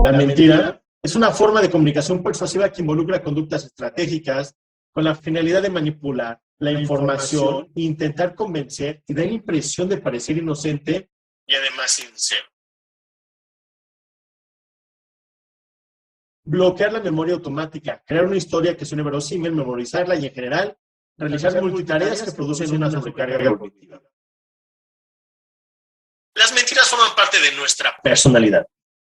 La mentira es una forma de comunicación persuasiva que involucra conductas estratégicas con la finalidad de manipular la información e intentar convencer y dar la impresión de parecer inocente y además sincero. Bloquear la memoria automática, crear una historia que suene verosímil, memorizarla y en general realizar multitareas que producen una sobrecarga cognitiva. Las mentiras forman parte de nuestra personalidad.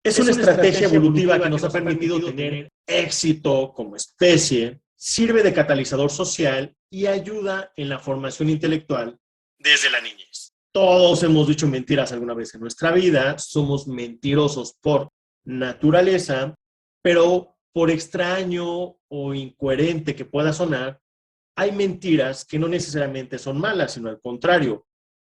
Es una estrategia evolutiva que nos ha permitido tener éxito como especie, sirve de catalizador social y ayuda en la formación intelectual desde la niñez. Todos hemos dicho mentiras alguna vez en nuestra vida, somos mentirosos por naturaleza, pero por extraño o incoherente que pueda sonar, hay mentiras que no necesariamente son malas, sino al contrario,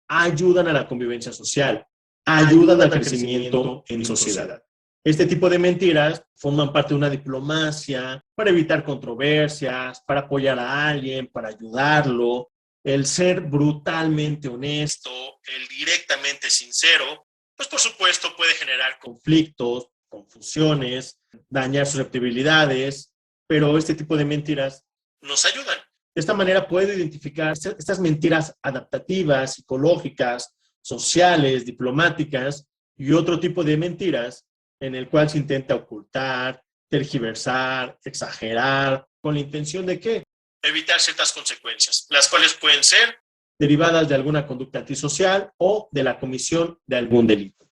ayudan a la convivencia social, ayudan al crecimiento en sociedad. Este tipo de mentiras forman parte de una diplomacia para evitar controversias, para apoyar a alguien, para ayudarlo. El ser brutalmente honesto, el directamente sincero, pues por supuesto puede generar conflictos, confusiones, dañar susceptibilidades, pero este tipo de mentiras nos ayudan. De esta manera puedo identificar estas mentiras adaptativas, psicológicas, sociales, diplomáticas y otro tipo de mentiras en el cual se intenta ocultar, tergiversar, exagerar, con la intención de ¿qué? Evitar ciertas consecuencias, las cuales pueden ser derivadas de alguna conducta antisocial o de la comisión de algún delito.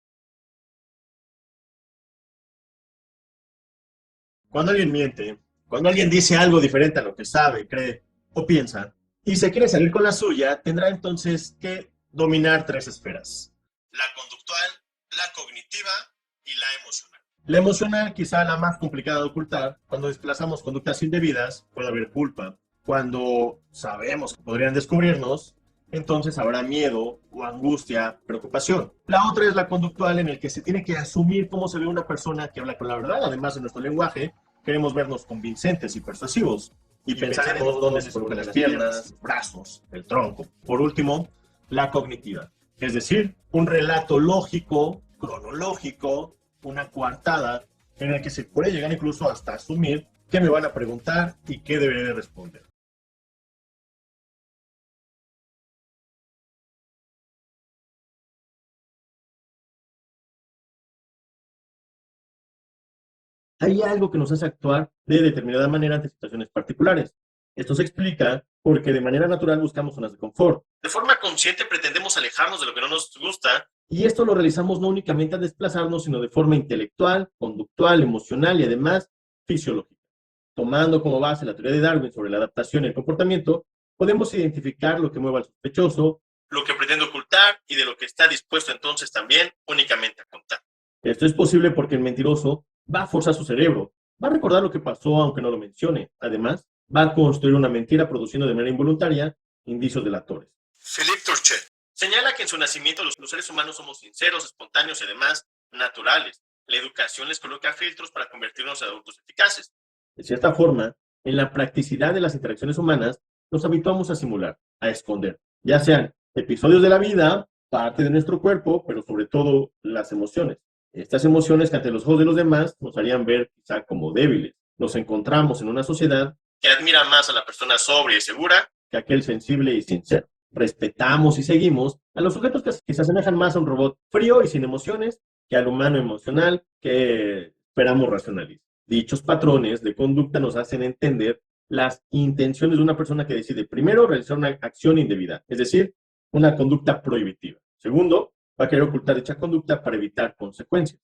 Cuando alguien miente, cuando alguien dice algo diferente a lo que sabe, cree o piensa, y se quiere salir con la suya, tendrá entonces que dominar tres esferas: la conductual, la cognitiva y la emocional. La emocional, quizá la más complicada de ocultar. Cuando desplazamos conductas indebidas, puede haber culpa. Cuando sabemos que podrían descubrirnos, entonces habrá miedo o angustia, preocupación. La otra es la conductual, en el que se tiene que asumir cómo se ve una persona que habla con la verdad. Además de nuestro lenguaje, queremos vernos convincentes y persuasivos. Y pensaremos dónde se colocan las piernas, los brazos, el tronco. Por último, la cognitiva. Es decir, un relato lógico, cronológico, una coartada, en el que se puede llegar incluso hasta asumir qué me van a preguntar y qué deberé de responder. Hay algo que nos hace actuar de determinada manera ante situaciones particulares. Esto se explica porque de manera natural buscamos zonas de confort. De forma consciente pretendemos alejarnos de lo que no nos gusta, y esto lo realizamos no únicamente al desplazarnos, sino de forma intelectual, conductual, emocional y además fisiológica. Tomando como base la teoría de Darwin sobre la adaptación y el comportamiento, podemos identificar lo que mueve al sospechoso, lo que pretende ocultar y de lo que está dispuesto entonces también únicamente a contar. Esto es posible porque el mentiroso va a forzar su cerebro, va a recordar lo que pasó aunque no lo mencione. Además, va a construir una mentira produciendo de manera involuntaria indicios delatores. Philippe Turchet señala que en su nacimiento los seres humanos somos sinceros, espontáneos y además naturales. La educación les coloca filtros para convertirnos en adultos eficaces. De cierta forma, en la practicidad de las interacciones humanas, nos habituamos a simular, a esconder, ya sean episodios de la vida, parte de nuestro cuerpo, pero sobre todo las emociones. Estas emociones que ante los ojos de los demás nos harían ver quizá como débiles. Nos encontramos en una sociedad que admira más a la persona sobria y segura que a aquel sensible y sincero. Respetamos y seguimos a los sujetos que se asemejan más a un robot frío y sin emociones que al humano emocional que esperamos racionalice. Dichos patrones de conducta nos hacen entender las intenciones de una persona que decide, primero, realizar una acción indebida, es decir, una conducta prohibitiva. Segundo, va a querer ocultar dicha conducta para evitar consecuencias.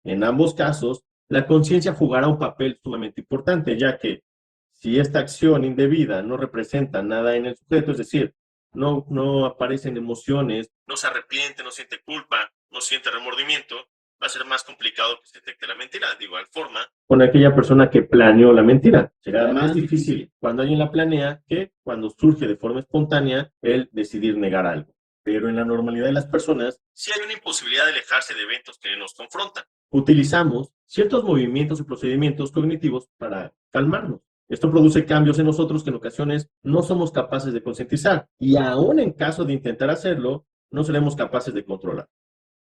En ambos casos, la conciencia jugará un papel sumamente importante, ya que si esta acción indebida no representa nada en el sujeto, es decir, no aparecen emociones, no se arrepiente, no siente culpa, no siente remordimiento, va a ser más complicado que se detecte la mentira. De igual forma, con aquella persona que planeó la mentira, será más difícil cuando alguien la planea que cuando surge de forma espontánea el decidir negar algo. Pero en la normalidad de las personas, sí hay una imposibilidad de alejarse de eventos que nos confrontan. Utilizamos ciertos movimientos y procedimientos cognitivos para calmarnos. Esto produce cambios en nosotros que en ocasiones no somos capaces de concientizar, y aún en caso de intentar hacerlo, no seremos capaces de controlar.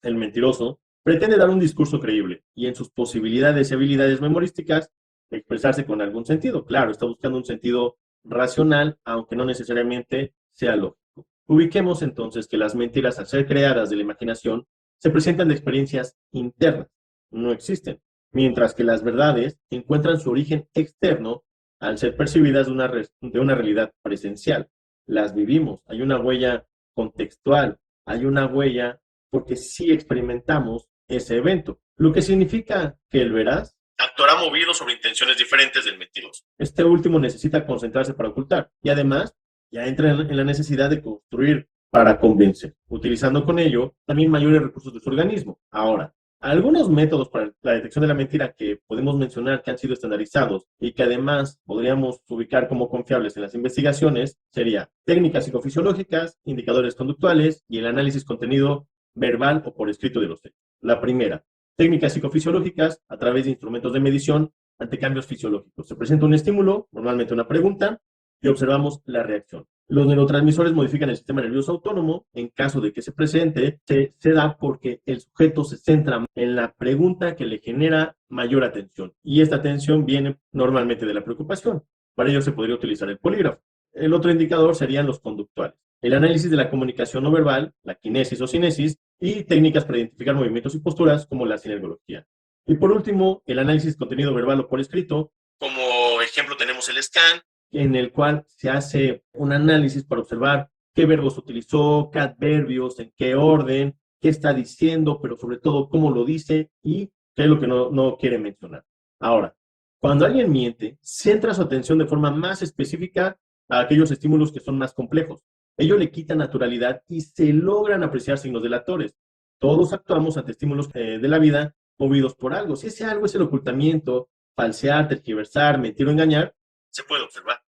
El mentiroso Pretende dar un discurso creíble y en sus posibilidades y habilidades memorísticas expresarse con algún sentido. Claro, está buscando un sentido racional, aunque no necesariamente sea lógico. Ubiquemos entonces que las mentiras, al ser creadas de la imaginación, se presentan de experiencias internas, no existen, mientras que las verdades encuentran su origen externo al ser percibidas de una realidad presencial. Las vivimos, hay una huella contextual, hay una huella porque sí experimentamos ese evento, lo que significa que el veraz actuará movido sobre intenciones diferentes del mentiroso. Este último necesita concentrarse para ocultar y además ya entra en la necesidad de construir para convencer, utilizando con ello también mayores recursos de su organismo. Ahora, algunos métodos para la detección de la mentira que podemos mencionar que han sido estandarizados y que además podríamos ubicar como confiables en las investigaciones sería técnicas psicofisiológicas, indicadores conductuales y el análisis contenido verbal o por escrito de los textos. La primera, técnicas psicofisiológicas a través de instrumentos de medición ante cambios fisiológicos. Se presenta un estímulo, normalmente una pregunta, y observamos la reacción. Los neurotransmisores modifican el sistema nervioso autónomo. En caso de que se presente, se da porque el sujeto se centra en la pregunta que le genera mayor atención. Y esta atención viene normalmente de la preocupación. Para ello se podría utilizar el polígrafo. El otro indicador serían los conductuales. El análisis de la comunicación no verbal, la kinesis o cinesis, y técnicas para identificar movimientos y posturas como la sinergología. Y por último, el análisis de contenido verbal o por escrito. Como ejemplo tenemos el scan, en el cual se hace un análisis para observar qué verbos utilizó, qué adverbios, en qué orden, qué está diciendo, pero sobre todo cómo lo dice y qué es lo que no quiere mencionar. Ahora, cuando alguien miente, centra su atención de forma más específica a aquellos estímulos que son más complejos. Ello le quita naturalidad y se logran apreciar signos delatores. Todos actuamos ante estímulos de la vida movidos por algo. Si ese algo es el ocultamiento, falsear, tergiversar, mentir o engañar, se puede observar.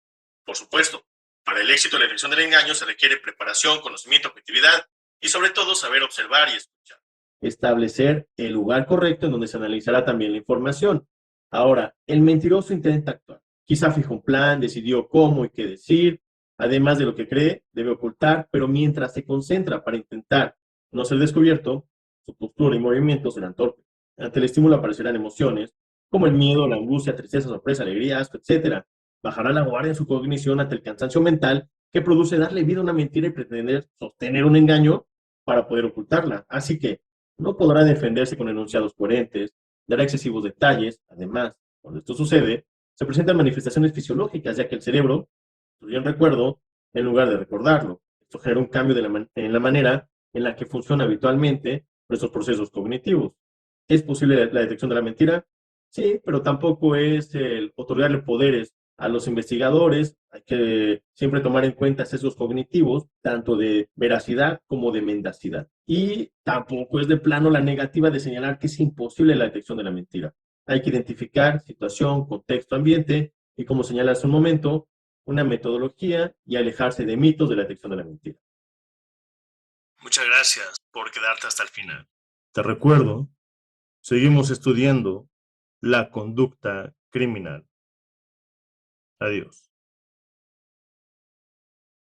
Por supuesto, para el éxito de la detección del engaño se requiere preparación, conocimiento, objetividad y sobre todo saber observar y escuchar. Establecer el lugar correcto en donde se analizará también la información. Ahora, el mentiroso intenta actuar. Quizá fijó un plan, decidió cómo y qué decir, además de lo que cree, debe ocultar, pero mientras se concentra para intentar no ser descubierto, su postura y movimientos serán torpes. Ante el estímulo aparecerán emociones, como el miedo, la angustia, tristeza, sorpresa, alegría, asco, etc. Bajará la guardia en su cognición ante el cansancio mental que produce darle vida a una mentira y pretender sostener un engaño para poder ocultarla. Así que no podrá defenderse con enunciados coherentes, dará excesivos detalles. Además, cuando esto sucede, se presentan manifestaciones fisiológicas, ya que el cerebro destruye el recuerdo en lugar de recordarlo. Esto genera un cambio en la manera en la que funciona habitualmente nuestros procesos cognitivos. ¿Es posible la detección de la mentira? Sí, pero tampoco es el otorgarle poderes a los investigadores. Hay que siempre tomar en cuenta sesgos cognitivos, tanto de veracidad como de mendacidad. Y tampoco es de plano la negativa de señalar que es imposible la detección de la mentira. Hay que identificar situación, contexto, ambiente y, como señala hace un momento, una metodología y alejarse de mitos de la detección de la mentira. Muchas gracias por quedarte hasta el final. Te recuerdo, seguimos estudiando la conducta criminal. Adiós.